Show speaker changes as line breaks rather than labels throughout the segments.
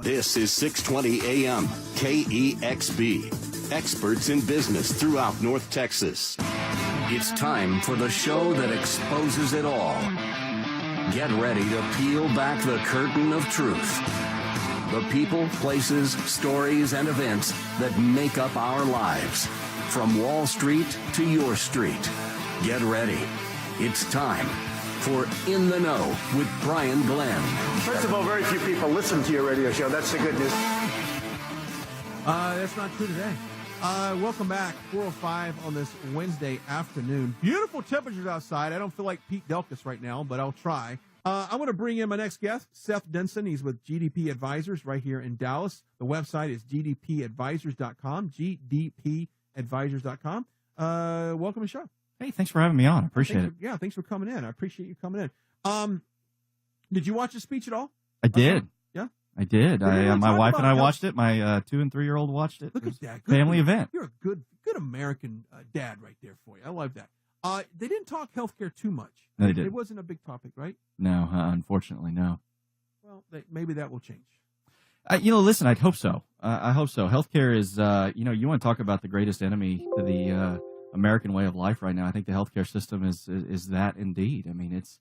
This is 620 AM, KEXB. Experts in business throughout North Texas. It's time for the show that exposes it all. Get ready to peel back the curtain of truth. The people, places, stories, and events that make up our lives. From Wall Street to your street. Get ready. It's time for In the Know with Brian Glenn.
First of all, very few people listen to your radio show. That's the good news.
That's not true today. Welcome back, 4:05 on this Wednesday afternoon. Beautiful temperatures outside. I don't feel like Pete Delkus right now, but I'll try. I'm going to bring in my next guest, Seth Denson. He's with GDP Advisors right here in Dallas. The website is gdpadvisors.com, gdpadvisors.com. Welcome to the show.
Hey, thanks for having me on. I appreciate it.
Yeah, thanks for coming in. I appreciate you coming in. Did you watch the speech at all?
I did.
Yeah?
I did. My wife and I watched it. My 2 and 3 year old watched it.
Look at that.
Family event.
You're a good American dad right there for you. I love that. They didn't talk healthcare too much.
No, they didn't.
It wasn't a big topic, right?
No, unfortunately, no.
Well, maybe that will change.
Listen, I'd hope so. I hope so. Healthcare is, you want to talk about the greatest enemy to the American way of life right now. I think the healthcare system is that indeed. I mean, it's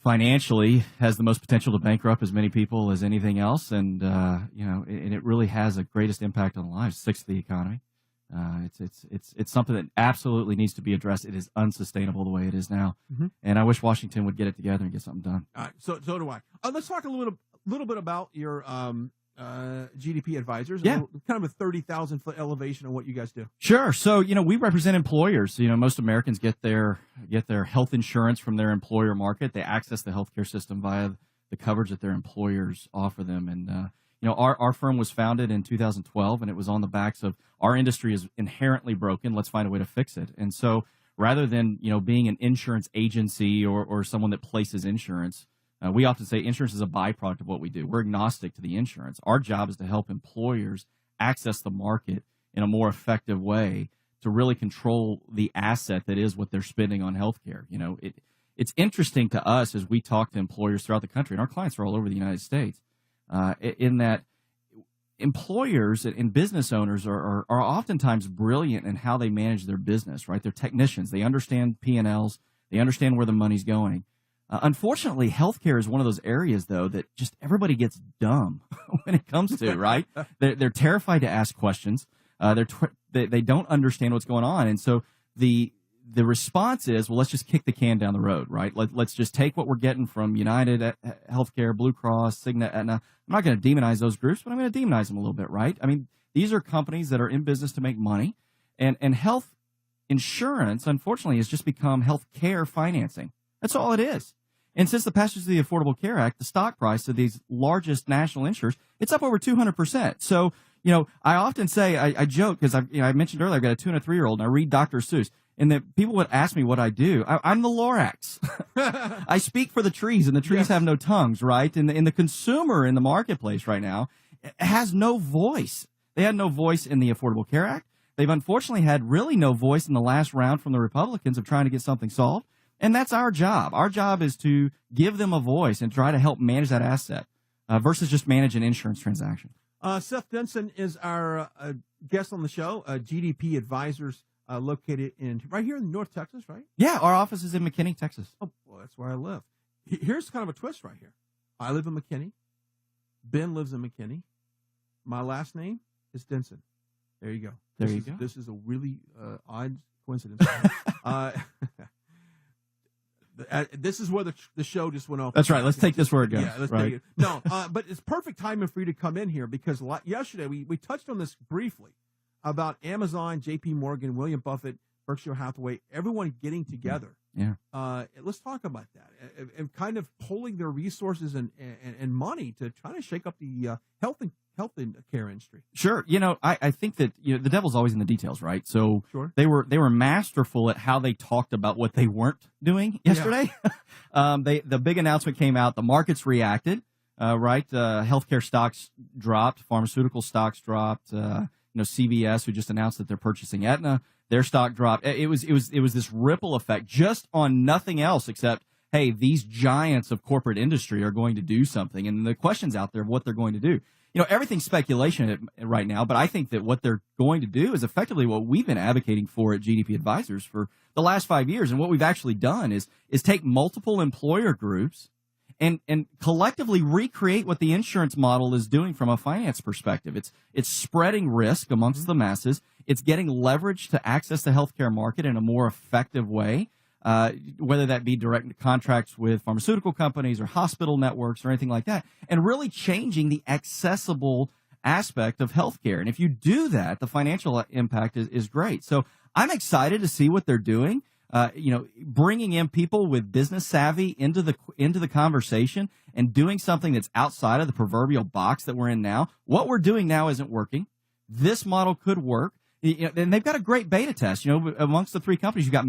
financially has the most potential to bankrupt as many people as anything else, and and it really has the greatest impact on lives. Sixth of the economy. It's something that absolutely needs to be addressed. It is unsustainable the way it is now, and I wish Washington would get it together and get something done.
All right, so do I. Let's talk a little bit about your GDP Advisors.
Yeah.
Kind of a 30,000-foot elevation on what you guys do.
Sure. So, we represent employers. Most Americans get their health insurance from their employer market. They access the healthcare system via the coverage that their employers offer them. And, our firm was founded in 2012, and it was on the backs of our industry is inherently broken. Let's find a way to fix it. And so rather than, being an insurance agency or someone that places insurance, we often say insurance is a byproduct of what we do. We're agnostic to the insurance. Our job is to help employers access the market in a more effective way to really control the asset that is what they're spending on healthcare. It's interesting to us as we talk to employers throughout the country, and our clients are all over the United States, in that employers and business owners are oftentimes brilliant in how they manage their business, right? They're technicians. They understand P&Ls. They understand where the money's going. Unfortunately, healthcare is one of those areas, though, that just everybody gets dumb when it comes to, right? They're terrified to ask questions. They don't understand what's going on. And so the response is, well, let's just kick the can down the road, right? Let's just take what we're getting from United Healthcare, Blue Cross, Cigna, Aetna. I'm not going to demonize those groups, but I'm going to demonize them a little bit, right? I mean, these are companies that are in business to make money. And health insurance, unfortunately, has just become health care financing. That's all it is. And since the passage of the Affordable Care Act, the stock price of these largest national insurers, it's up over 200%. So, I often say, I joke because I mentioned earlier, I've got a 2 and a 3 year old and I read Dr. Seuss, and that people would ask me what I do. I'm the Lorax. I speak for the trees, and the trees have no tongues, right? And the consumer in the marketplace right now has no voice. They had no voice in the Affordable Care Act. They've unfortunately had really no voice in the last round from the Republicans of trying to get something solved. And that's our job. Our job is to give them a voice and try to help manage that asset versus just manage an insurance transaction.
Seth Denson is our guest on the show, GDP Advisors, located right here in North Texas, right?
Yeah, our office is in McKinney, Texas.
Oh, well, that's where I live. Here's kind of a twist right here. I live in McKinney. Ben lives in McKinney. My last name is Denson. There you go. This is a really odd coincidence. This is where the show just went off.
That's right. Let's take this where it goes.
Yeah, let's take it. No, but it's perfect timing for you to come in here because yesterday we touched on this briefly about Amazon, J.P. Morgan, William Buffett, Berkshire Hathaway, everyone getting together.
Yeah.
Let's talk about that and kind of pulling their resources and money to try to shake up the health and care industry.
Sure. I think that the devil's always in the details, right? So
sure.
They were masterful at how they talked about what they weren't doing yesterday. Yeah. The big announcement came out. The markets reacted. Right. Healthcare stocks dropped. Pharmaceutical stocks dropped. CVS, who just announced that they're purchasing Aetna, their stock dropped. It was this ripple effect just on nothing else except hey, these giants of corporate industry are going to do something. And the question's out there of what they're going to do. Everything's speculation right now, but I think that what they're going to do is effectively what we've been advocating for at GDP Advisors for the last 5 years. And what we've actually done is take multiple employer groups and collectively recreate what the insurance model is doing from a finance perspective. It's spreading risk amongst the masses. It's getting leverage to access the healthcare market in a more effective way, whether that be direct contracts with pharmaceutical companies or hospital networks or anything like that, and really changing the accessible aspect of healthcare. And if you do that, the financial impact is great. So I'm excited to see what they're doing. Bringing in people with business savvy into the conversation and doing something that's outside of the proverbial box that we're in now. What we're doing now isn't working. This model could work. And they've got a great beta test. Amongst the three companies, you've got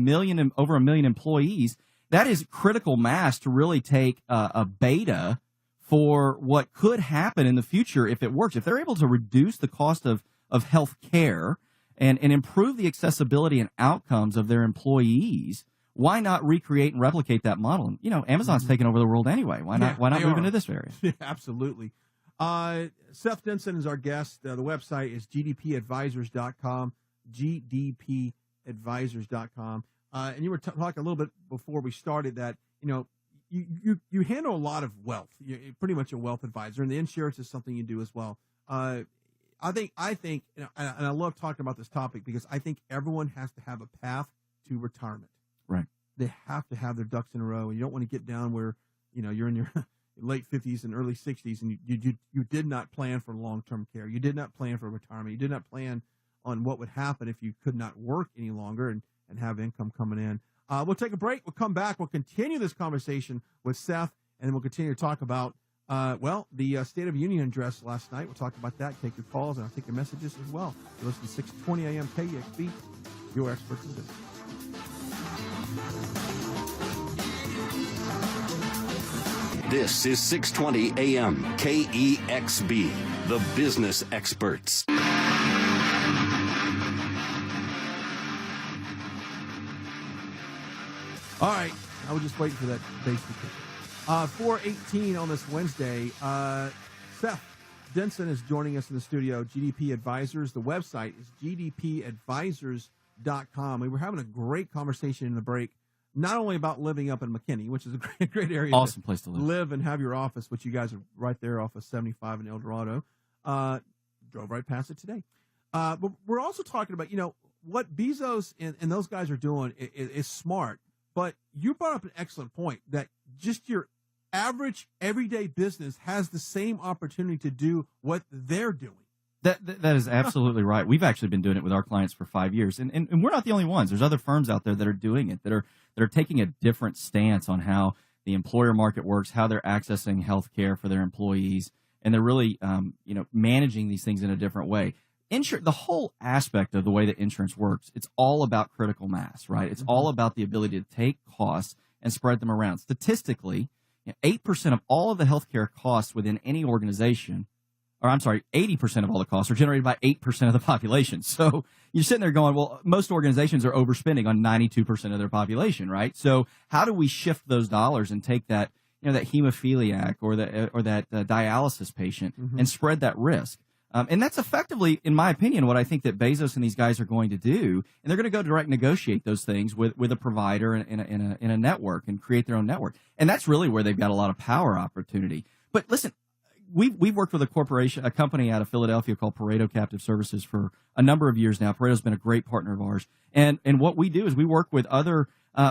over 1 million employees. That is critical mass to really take a beta for what could happen in the future if it works. If they're able to reduce the cost of health care and improve the accessibility and outcomes of their employees, why not recreate and replicate that model? And, Amazon's taking over the world anyway. Why not move into this area?
Yeah, absolutely. Seth Denson is our guest. The website is gdpadvisors.com, gdpadvisors.com. And you were talking a little bit before we started that, you handle a lot of wealth. You're pretty much a wealth advisor, and the insurance is something you do as well. I think, and I love talking about this topic because I think everyone has to have a path to retirement.
Right.
They have to have their ducks in a row, and you don't want to get down where, you're in your late 50s and early 60s, and you did not plan for long-term care. You did not plan for retirement. You did not plan on what would happen if you could not work any longer and have income coming in. We'll take a break. We'll come back. We'll continue this conversation with Seth, and then we'll continue to talk about the State of the Union address last night. We'll talk about that, take your calls, and I'll take your messages as well. You listen to 620 AM KEXP, your experts in business.
This is 620 AM KEXB, the business experts.
All right. I was just waiting for that bass to kick. 4:18 on this Wednesday. Seth Denson is joining us in the studio, GDP Advisors. The website is gdpadvisors.com. We were having a great conversation in the break, not only about living up in McKinney, which is a great area.
Awesome place to
live and have your office, which you guys are right there off of 75 in El Dorado. Drove right past it today. But we're also talking about, what Bezos and those guys are doing is smart. But you brought up an excellent point that just your average everyday business has the same opportunity to do what they're doing.
That is absolutely right. We've actually been doing it with our clients for 5 years, and we're not the only ones. There's other firms out there that are doing it, that are taking a different stance on how the employer market works, how they're accessing health care for their employees, and they're really managing these things in a different way. The whole aspect of the way that insurance works, it's all about critical mass, right? It's all about the ability to take costs and spread them around. Statistically, 8% of all of the healthcare costs within any organization, 80% of all the costs are generated by 8% of the population. So you're sitting there going, well, most organizations are overspending on 92% of their population, right? So how do we shift those dollars and take that, that hemophiliac or that dialysis patient and spread that risk? And that's effectively, in my opinion, what I think that Bezos and these guys are going to do. And they're going to go direct negotiate those things with a provider in a network and create their own network. And that's really where they've got a lot of power opportunity. But listen, we've worked with a company out of Philadelphia called Pareto Captive Services for a number of years now. Pareto's been a great partner of ours. And what we do is we work with other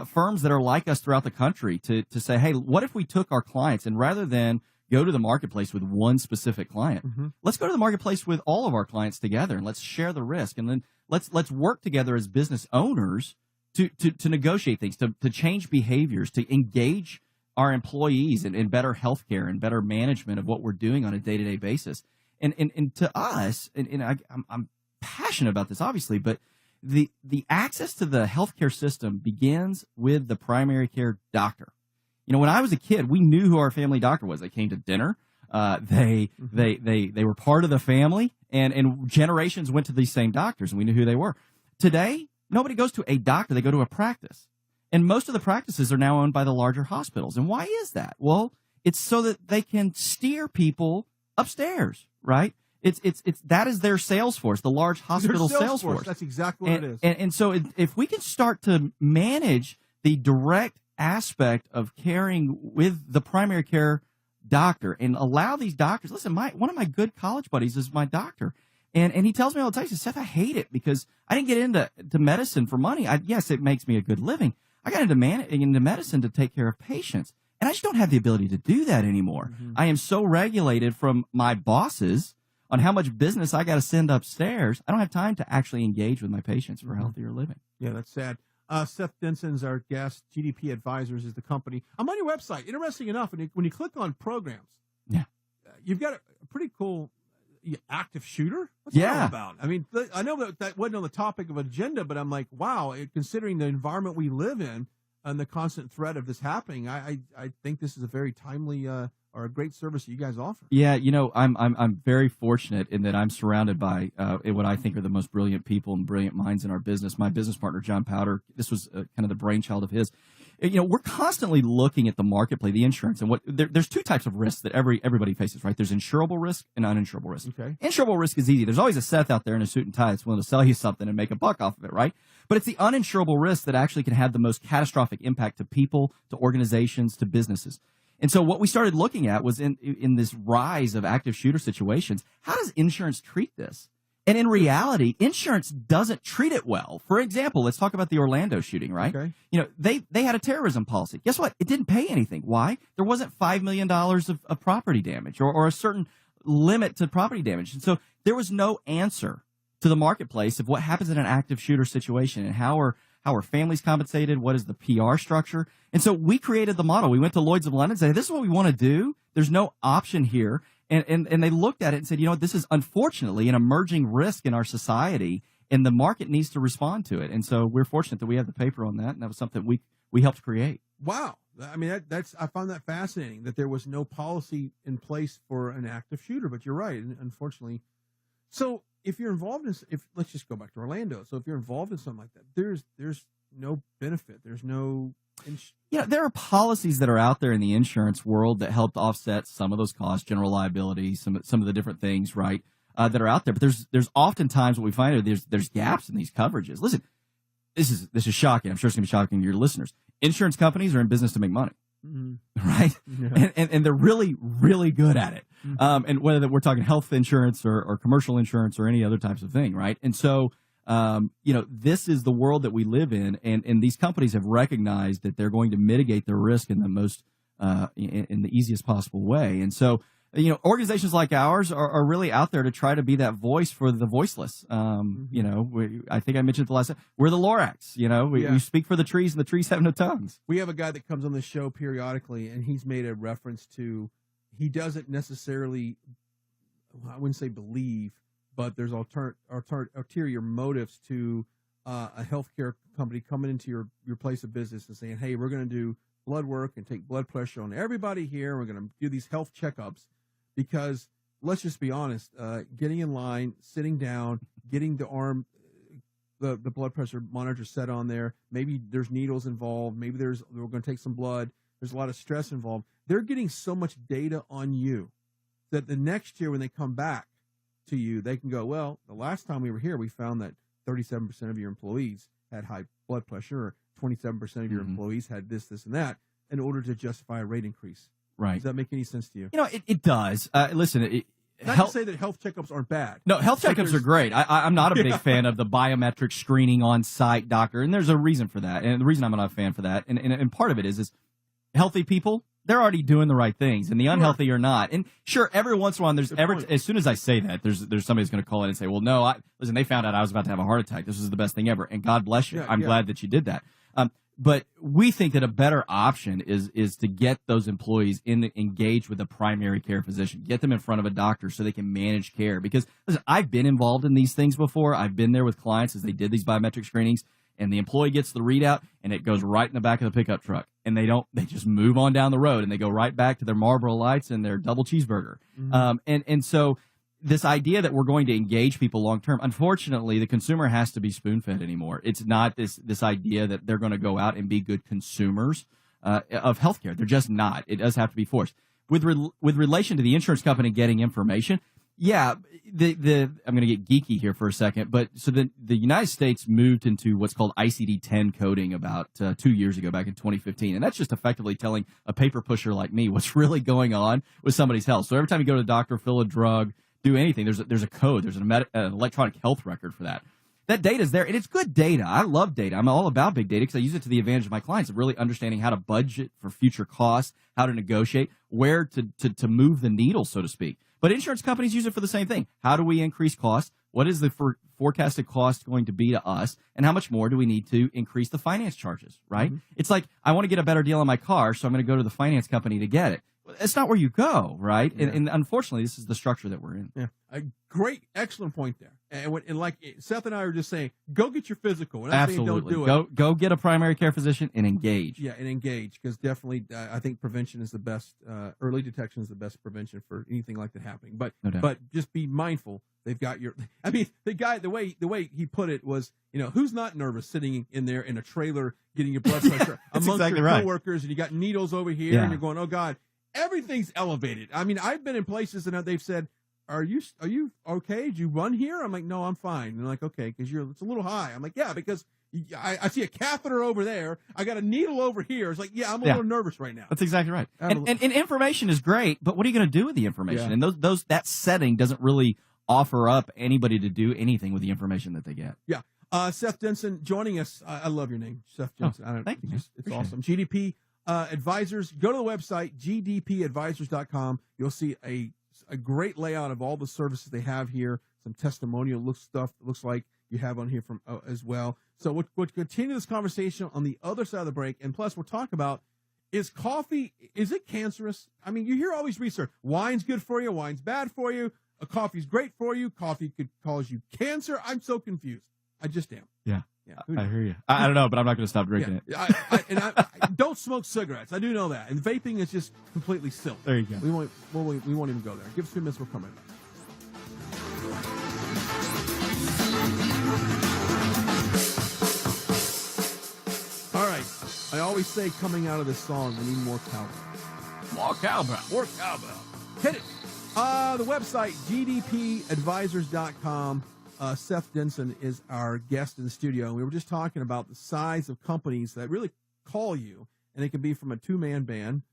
firms that are like us throughout the country to say, hey, what if we took our clients and rather than go to the marketplace with one specific client, let's go to the marketplace with all of our clients together and let's share the risk. And then let's work together as business owners to negotiate things, to change behaviors, to engage our employees in better healthcare and better management of what we're doing on a day-to-day basis. And to us, I'm passionate about this, obviously, but the access to the healthcare system begins with the primary care doctor. When I was a kid, we knew who our family doctor was. They came to dinner. They were part of the family, and generations went to these same doctors, and we knew who they were. Today, nobody goes to a doctor; they go to a practice. And most of the practices are now owned by the larger hospitals. And why is that? Well, it's so that they can steer people upstairs, right? It's that is their sales force, the large hospital sales force.
That's exactly what it is.
And so if we can start to manage the direct aspect of caring with the primary care doctor and allow these doctors, listen, one of my good college buddies is my doctor. And he tells me all the time, he says, Seth, I hate it because I didn't get into medicine for money. Yes, it makes me a good living. I got into medicine to take care of patients. And I just don't have the ability to do that anymore. Mm-hmm. I am so regulated from my bosses on how much business I got to send upstairs. I don't have time to actually engage with my patients for healthier living.
Yeah, that's sad. Seth Denson's our guest. GDP Advisors is the company. I'm on your website. Interesting enough, when you click on programs, you've got a pretty cool active shooter. What's that all about? I mean, I know that wasn't on the topic of agenda, but I'm like, wow, considering the environment we live in and the constant threat of this happening, I think this is a very timely or a great service that you guys offer. Yeah, I'm very fortunate in that I'm surrounded by what I think are the most brilliant people and brilliant minds in our business. My business partner, John Powder, this was kind of the brainchild of his. We're constantly looking at the marketplace, the insurance, and there's two types of risks that everybody faces, right? There's insurable risk and uninsurable risk. Okay. Insurable risk is easy. There's always a Seth out there in a suit and tie that's willing to sell you something and make a buck off of it, right? But it's the uninsurable risk that actually can have the most catastrophic impact to people, to organizations, to businesses. And so what we started looking at was in this rise of active shooter situations, how does insurance treat this? And in reality, insurance doesn't treat it well. For example, let's talk about the Orlando shooting, right? Okay. They had a terrorism policy. Guess what? It didn't pay anything. Why? There wasn't $5 million of property damage or a certain limit to property damage. And so there was no answer to the marketplace of what happens in an active shooter situation and how are families compensated? What is the PR structure? And so we created the model. We went to Lloyd's of London and said, this is what we want to do. There's no option here. And they looked at it and said, this is unfortunately an emerging risk in our society, and the market needs to respond to it. And so we're fortunate that we have the paper on that, and that was something we helped create. Wow. I mean, I found that fascinating that there was no policy in place for an active shooter, but you're right, unfortunately. So if you're involved let's just go back to Orlando. So if you're involved in something like that, there's no benefit. There's no.
There are policies that are out there in the insurance world that help to offset some of those costs, general liability, some of the different things, right, that are out there. But there's oftentimes what we find there's gaps in these coverages. Listen, this is shocking. I'm sure it's going to be shocking to your listeners. Insurance companies are in business to make money, right? Yeah. And they're really, really good at it. Mm-hmm. And whether we're talking health insurance or commercial insurance or any other types of thing, right? And so this is the world that we live in, and these companies have recognized that they're going to mitigate their risk in the most, in the easiest possible way. And so, organizations like ours are really out there to try to be that voice for the voiceless. I think I mentioned it the last time. We're the Lorax, we speak for the trees, and the trees have no tongues.
We have a guy that comes on the show periodically, and he's made a reference to, he doesn't necessarily, I wouldn't say believe, but there's ulterior motives to a healthcare company coming into your place of business and saying, hey, we're going to do blood work and take blood pressure on everybody here. We're going to do these health checkups because, let's just be honest, getting in line, sitting down, getting the blood pressure monitor set on there, maybe there's needles involved, maybe we're going to take some blood. There's a lot of stress involved. They're getting so much data on you that the next year when they come back to you, they can go, well, the last time we were here, we found that 37% of your employees had high blood pressure, or 27% of your employees had this, and that, in order to justify a rate increase. Right. Does that make any sense to you?
It does. Listen,
not to say that health checkups aren't bad.
No, health checkups are great. I'm not a big fan of the biometric screening on-site doctor, and there's a reason for that. And the reason I'm not a fan for that, and part of it is healthy people, they're already doing the right things, and the unhealthy are not. And sure, every once in a while, as soon as I say that, there's somebody who's going to call in and say, well, no, listen, they found out I was about to have a heart attack. This was the best thing ever. And God bless you. I'm glad that you did that. But we think that a better option is to get those employees engaged with a primary care physician, get them in front of a doctor so they can manage care. Because listen, I've been involved in these things before. I've been there with clients as they did these biometric screenings, and the employee gets the readout and it goes right in the back of the pickup truck, and they just move on down the road and they go right back to their Marlboro Lights and their double cheeseburger. And so this idea that we're going to engage people long term, unfortunately, the consumer has to be spoon fed anymore. It's not this idea that they're going to go out and be good consumers of healthcare. They're just not. It does have to be forced. With relation to the insurance company getting information, yeah, I'm going to get geeky here for a second, but so the United States moved into what's called ICD-10 coding about 2 years ago, back in 2015, and that's just effectively telling a paper pusher like me what's really going on with somebody's health. So every time you go to the doctor, fill a drug, do anything, there's a code, there's an electronic health record for that. That data is there, and it's good data. I love data. I'm all about big data because I use it to the advantage of my clients of really understanding how to budget for future costs, how to negotiate, where to move the needle, so to speak. But insurance companies use it for the same thing. How do we increase costs? What is the forecasted cost going to be to us? And how much more do we need to increase the finance charges, right? Mm-hmm. It's like, I want to get a better deal on my car, so I'm going to go to the finance company to get it. It's not where you go, right? Yeah. And unfortunately, this is the structure that we're in.
Yeah, a great, excellent point there. And like Seth and I were just saying, go get your physical. We're not saying don't do it.
Go get a primary care physician and engage.
Yeah, and engage, because definitely I think prevention is the best. Early detection is the best prevention for anything like that happening. But just be mindful. They've got your. I mean, the guy, the way he put it was, who's not nervous sitting in there in a trailer getting your blood pressure amongst exactly your coworkers, and you got needles over here, and you're going, oh God. Everything's elevated. I mean, I've been in places and they've said, "Are you okay? Did you run here?" I'm like, "No, I'm fine." And they're like, "Okay, because it's a little high." I'm like, "Yeah, because I see a catheter over there. I got a needle over here." It's like, "Yeah, I'm a little nervous right now."
That's exactly right. And information is great, but what are you going to do with the information? Yeah. And that setting doesn't really offer up anybody to do anything with the information that they get.
Yeah. Seth Denson joining us. I love your name, Seth Denson.
Thank you.
It's awesome. GDP Advisors. Go to the website, gdpadvisors.com. You'll see a great layout of all the services they have here. Some testimonial stuff looks like you have on here from as well. So we'll continue this conversation on the other side of the break. And plus, we'll talk about, is coffee, is it cancerous? I mean, you hear all these research. Wine's good for you. Wine's bad for you. Coffee's great for you. Coffee could cause you cancer. I'm so confused. I just am.
Yeah. I hear you. I don't know, but I'm not going to stop drinking it.
I don't smoke cigarettes. I do know that. And vaping is just completely silly.
There you go.
We won't even go there. Give us 2 minutes. We'll come right back. All right. I always say coming out of this song, we need more cowbell.
More cowbell.
More cowbell. Hit it. The website, gdpadvisors.com. Seth Denson is our guest in the studio. And we were just talking about the size of companies that really call you, and it can be from a two-man band,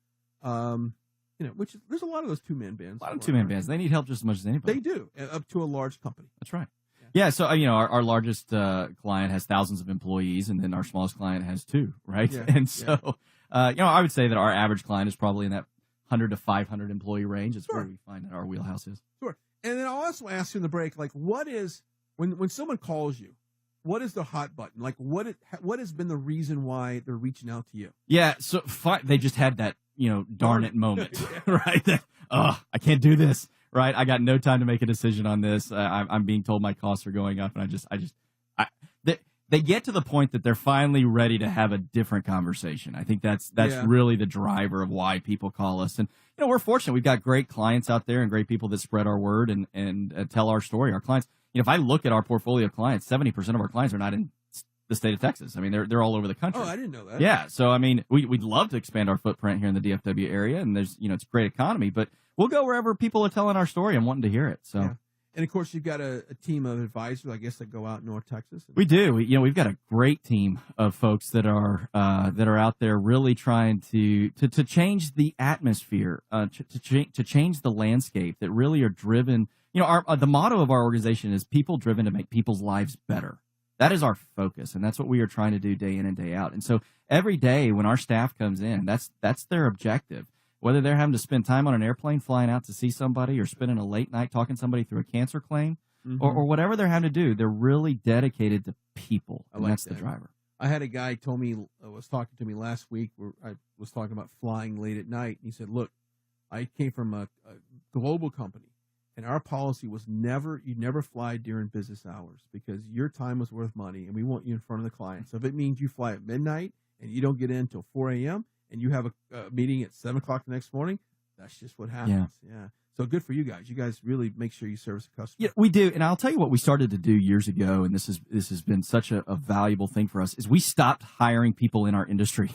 which there's a lot of those two-man bands.
A lot of two-man bands. They need help just as much as anybody.
They do, up to a large company.
That's right. Yeah, so, our largest client has thousands of employees, and then our smallest client has 2, right? Yeah, and so, I would say that our average client is probably in that 100 to 500 employee range. It's where we find that our wheelhouse is.
Sure. And then I'll also ask you in the break, like, what is, when someone calls you, what is the hot button? Like, what has been the reason why they're reaching out to you?
Yeah, so they just had that, darn it moment, right? That, I can't do this, right? I got no time to make a decision on this. I'm being told my costs are going up, and they get to the point that they're finally ready to have a different conversation. I think that's really the driver of why people call us. And, we're fortunate. We've got great clients out there and great people that spread our word and tell our story. Our clients, if I look at our portfolio of clients, 70% of our clients are not in the state of Texas. I mean, they're all over the country.
Oh, I didn't know that.
Yeah. So, I mean, we'd love to expand our footprint here in the DFW area, and there's, it's a great economy, but we'll go wherever people are telling our story and wanting to hear it. So. Yeah.
And, of course, you've got a team of advisors, I guess, that go out in North Texas.
We do. We've got a great team of folks that are out there really trying to change the atmosphere, to change the landscape, that really are driven. The motto of our organization is people driven to make people's lives better. That is our focus, and that's what we are trying to do day in and day out. And so every day when our staff comes in, that's their objective. Whether they're having to spend time on an airplane flying out to see somebody, or spending a late night talking somebody through a cancer claim, or whatever they're having to do, they're really dedicated to people, and that's the driver.
I had a guy was talking to me last week where I was talking about flying late at night, and he said, "Look, I came from a global company, and our policy was you never fly during business hours, because your time was worth money, and we want you in front of the client. So if it means you fly at midnight and you don't get in until 4 a.m., and you have a meeting at 7 o'clock the next morning, that's just what happens." Yeah. So good for you guys. You guys really make sure you service the customer.
Yeah, we do. And I'll tell you what we started to do years ago, and this has been such a valuable thing for us, is we stopped hiring people in our industry.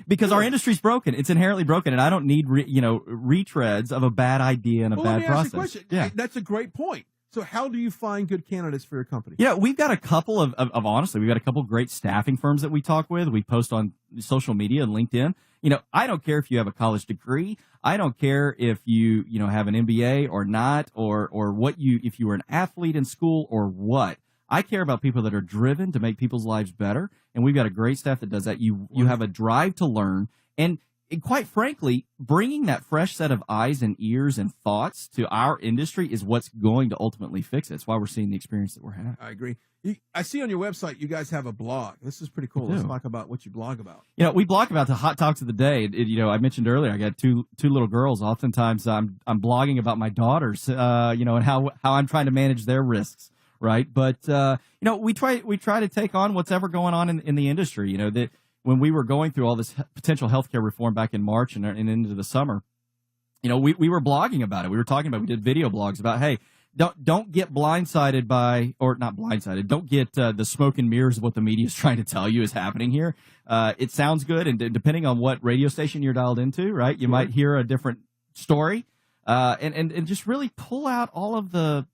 Because our industry's broken. It's inherently broken, and I don't need retreads of a bad idea and a bad process.
Ask you a question.
Yeah.
That's a great point. So how do you find good candidates for your company?
Yeah, we've got a couple of honestly, we've got a couple of great staffing firms that we talk with. We post on social media and LinkedIn. I don't care if you have a college degree. I don't care if you have an MBA or not, or if you were an athlete in school or what. I care about people that are driven to make people's lives better, and we've got a great staff that does that. You have a drive to learn, and quite frankly, bringing that fresh set of eyes and ears and thoughts to our industry is what's going to ultimately fix it. It's why we're seeing the experience that we're having.
I agree. I see on your website you guys have a blog. This is pretty cool. Let's talk about what you blog about.
We blog about the hot topics of the day. I mentioned earlier I got two little girls. Oftentimes I'm blogging about my daughters, and how I'm trying to manage their risks. Right. But, we try to take on what's ever going on in the industry. That when we were going through all this potential healthcare reform back in March and into the summer, we were blogging about it. We were talking about, we did video blogs about, hey, don't get blindsided don't get the smoke and mirrors of what the media is trying to tell you is happening here. It sounds good. And depending on what radio station you're dialed into, right, you might hear a different story and just really pull out all of the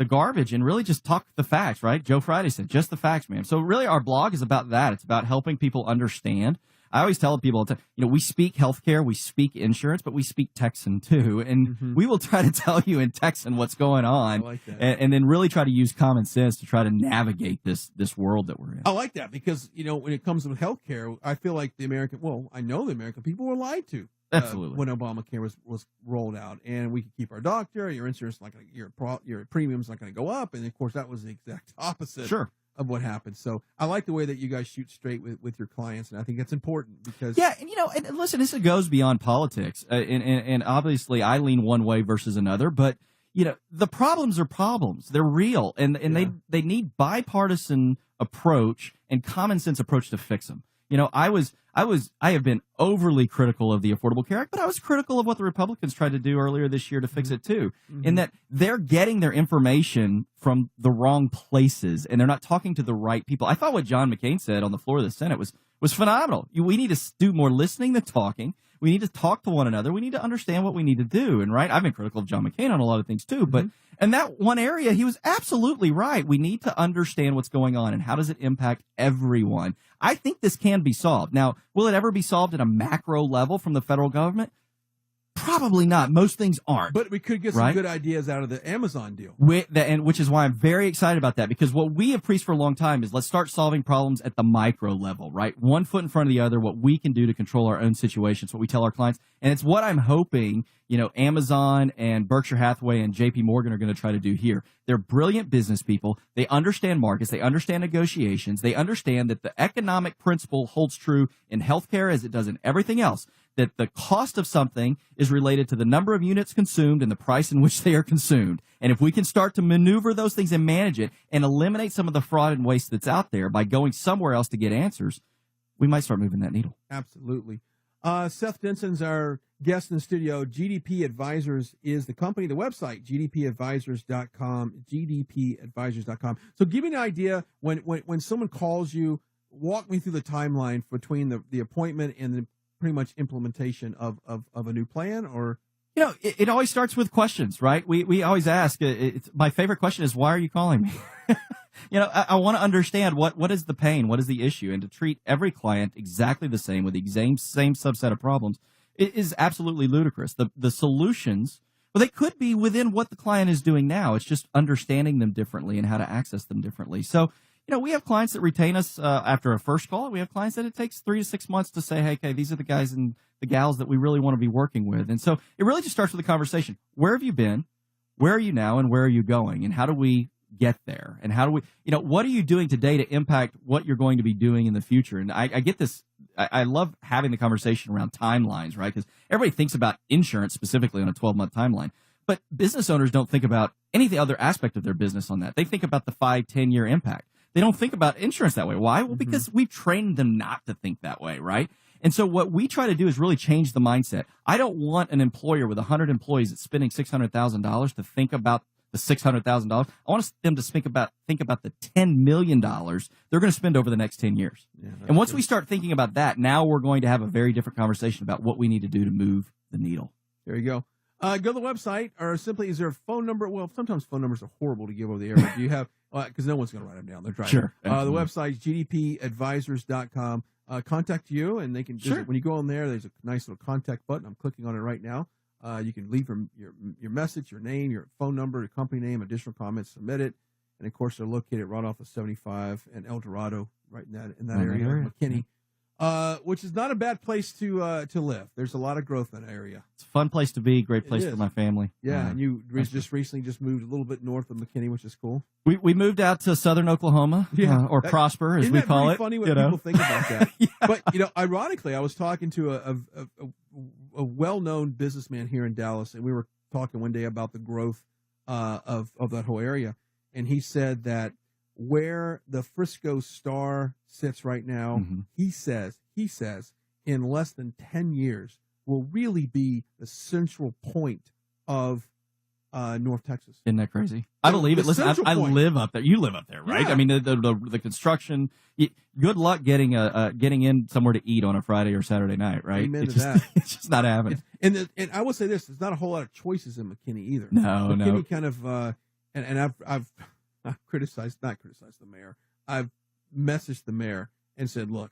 garbage and really just talk the facts, right? Joe Friday said, just the facts, man. So really our blog is about that. It's about helping people understand. I always tell people, we speak healthcare, we speak insurance, but we speak Texan too. And we will try to tell you in Texan what's going on.
I like that.
And then really try to use common sense to try to navigate this world that we're in.
I like that because, when it comes to healthcare, I feel like I know the American people were lied to.
Absolutely.
When Obamacare was rolled out, and we could keep our doctor, your insurance, your premium's not going to go up, and of course that was the exact opposite of what happened. So I like the way that you guys shoot straight with your clients, and I think that's important because
and listen, this goes beyond politics, and obviously I lean one way versus another, but the problems are problems; they're real, and they need bipartisan approach and common sense approach to fix them. I have been overly critical of the Affordable Care Act, but I was critical of what the Republicans tried to do earlier this year to fix it too, in that they're getting their information from the wrong places and they're not talking to the right people. I thought what John McCain said on the floor of the Senate was phenomenal. We need to do more listening than talking. We need to talk to one another. We need to understand what we need to do. And I've been critical of John McCain on a lot of things too, but in that one area, he was absolutely right. We need to understand what's going on and how does it impact everyone. I think this can be solved. Now, will it ever be solved at a macro level from the federal government? Probably not. Most things aren't.
But we could get some good ideas out of the Amazon deal.
Which is why I'm very excited about that, because what we have preached for a long time is let's start solving problems at the micro level, right? One foot in front of the other, what we can do to control our own situations, what we tell our clients. And it's what I'm hoping, Amazon and Berkshire Hathaway and JP Morgan are going to try to do here. They're brilliant business people. They understand markets. They understand negotiations. They understand that the economic principle holds true in healthcare as it does in everything else, that the cost of something is related to the number of units consumed and the price in which they are consumed. And if we can start to maneuver those things and manage it and eliminate some of the fraud and waste that's out there by going somewhere else to get answers, we might start moving that needle.
Absolutely. Seth Denson's our guest in the studio. GDP Advisors is the company, the website, gdpadvisors.com, gdpadvisors.com. So give me an idea when someone calls you, walk me through the timeline between the appointment and the pretty much implementation of a new plan, or
it always starts with questions, right? We always ask. My favorite question is, why are you calling me? I want to understand what is the pain, what is the issue, and to treat every client exactly the same with the same subset of problems. It is absolutely ludicrous. The solutions, well, they could be within what the client is doing now. It's just understanding them differently and how to access them differently. So, we have clients that retain us after a first call. We have clients that it takes 3 to 6 months to say, hey, okay, these are the guys and the gals that we really want to be working with. And so it really just starts with the conversation. Where have you been? Where are you now? And where are you going? And how do we get there? And how do we, what are you doing today to impact what you're going to be doing in the future? And I get this. I love having the conversation around timelines, right? Because everybody thinks about insurance specifically on a 12-month timeline. But business owners don't think about any other aspect of their business on that. They think about the 5-10 year impact. They don't think about insurance that way. Why? Well, because we've trained them not to think that way, right? And so what we try to do is really change the mindset. I don't want an employer with 100 employees that's spending $600,000 to think about the $600,000. I want them to think about the $10 million they're going to spend over the next 10 years. Yeah, and once we start thinking about that, now we're going to have a very different conversation about what we need to do to move the needle.
There you go. Go to the website, or simply, is there a phone number? Well, sometimes phone numbers are horrible to give over the air. But do you have, because no one's going to write them down. They're driving.
Sure.
The website is GDPadvisors.com. Contact you, and they can visit. Sure. When you go on there, there's a nice little contact button. I'm clicking on it right now. You can leave your message, your name, your phone number, your company name, additional comments, submit it. And, of course, they're located right off of 75 and El Dorado, right in that area, McKinney. Which is not a bad place to live. There's a lot of growth in that area.
It's a fun place to be, great place for my family.
Yeah, and you recently moved a little bit north of McKinney, which is cool.
We moved out to southern Oklahoma, or Prosper, as we call it.
Isn't that funny when people think about that? Yeah. But, ironically, I was talking to a well-known businessman here in Dallas, and we were talking one day about the growth of that whole area, and he said that where the Frisco Star sits right now, he says, in less than 10 years will really be the central point of North Texas.
Isn't that crazy? I believe it. Listen, I live up there. You live up there, right? Yeah. I mean, the construction. Good luck getting in somewhere to eat on a Friday or Saturday night, right?
Amen to that.
It's just not happening.
And I will say this: there's not a whole lot of choices in McKinney either.
No.
McKinney kind of, and I've not criticized the mayor. I've messaged the mayor and said, look,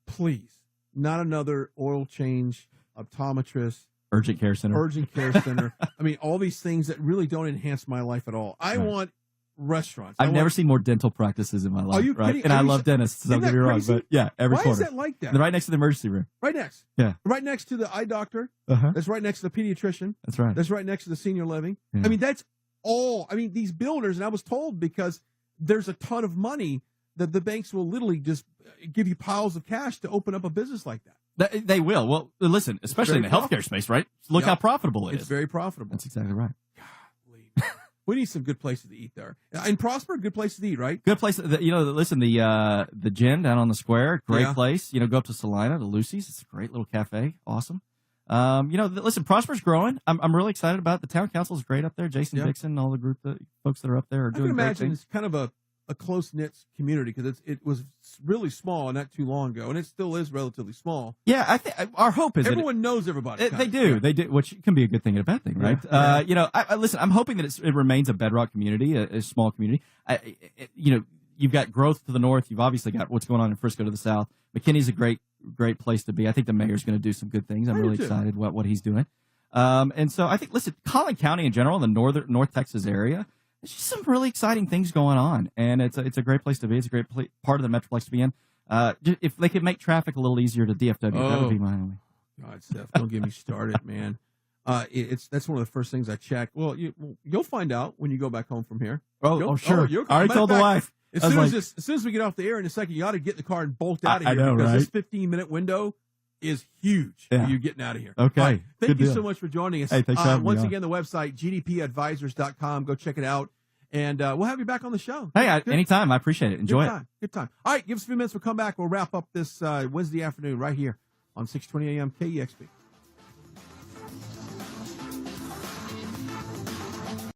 please, not another oil change, optometrist,
urgent care center. I mean, all these things that really don't enhance my life at all. I want restaurants. I've never seen more dental practices in my life. Are you kidding? And I love dentists, so don't get me wrong. But yeah, every corner. Why is that like that? Right next to the emergency room. Right next. Yeah. Right next to the eye doctor. That's right next to the pediatrician. That's right. That's right next to the senior living. Yeah. I mean, that's all. I mean, these builders, and I was told because there's a ton of money that the banks will literally just give you piles of cash to open up a business like that. They will. Well, listen, especially in the healthcare space, right? Look how profitable it is. It's very profitable. That's exactly right. Golly. We need some good places to eat there. In Prosper, good places to eat, right? Good place. Listen, the Gin down on the square, great place. Go up to Salina, to Lucy's. It's a great little cafe. Awesome. Listen, Prosper's growing. I'm really excited about it. The town council is great up there. Jason Dixon, all the group, the folks that are up there are doing great things. I can imagine it's kind of a close-knit community because it was really small not too long ago, and it still is relatively small. Yeah, I think our hope is everyone knows everybody. They do, which can be a good thing and a bad thing, right? Yeah. Listen, I'm hoping that it remains a bedrock community, a small community. You've got growth to the north. You've obviously got what's going on in Frisco to the south. McKinney's a great place to be. I think the mayor's going to do some good things. I'm really excited what he's doing. And so I think, listen, Collin County in general, the North Texas area, there's just some really exciting things going on, and it's a great place to be. It's a great part of the Metroplex to be in. If they could make traffic a little easier to DFW, that would be my only. God, Seth, don't get me started, man. That's one of the first things I check. Well, you'll find out when you go back home from here. Sure. I already told the wife. As soon as we get off the air in a second, you ought to get in the car and bolt out of here. I know, because this 15-minute window is huge for you getting out of here. Okay. Right. Thank you so much for joining us. Hey, thanks for having me on. Once again, the website, GDPadvisors.com. Go check it out. And we'll have you back on the show. Hey, anytime. I appreciate it. Enjoy it. Good time. All right, give us a few minutes. We'll come back. We'll wrap up this Wednesday afternoon right here on 620 AM KEXP.